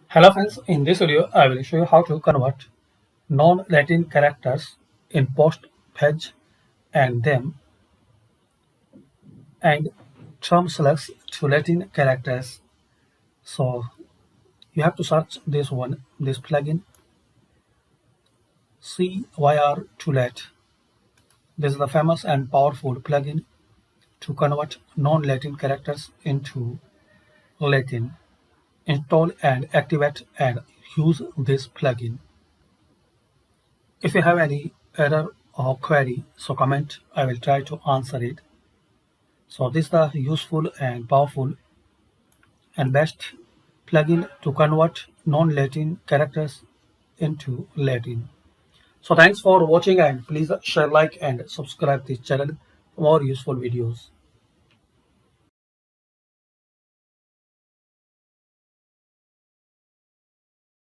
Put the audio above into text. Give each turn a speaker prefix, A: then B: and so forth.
A: Hello friends, in this video I will show you how to convert non-Latin characters in post-page and them and term-slugs to Latin characters. So you have to search this plugin CYR to let. This is the famous and powerful plugin to convert non-Latin characters into Latin. Install and activate and use this plugin. If you have any error or query, so comment, I will try to answer it. So this is the useful and powerful and best plugin to convert non-Latin characters into Latin. So thanks for watching and please share, like and subscribe this channel for more useful videos.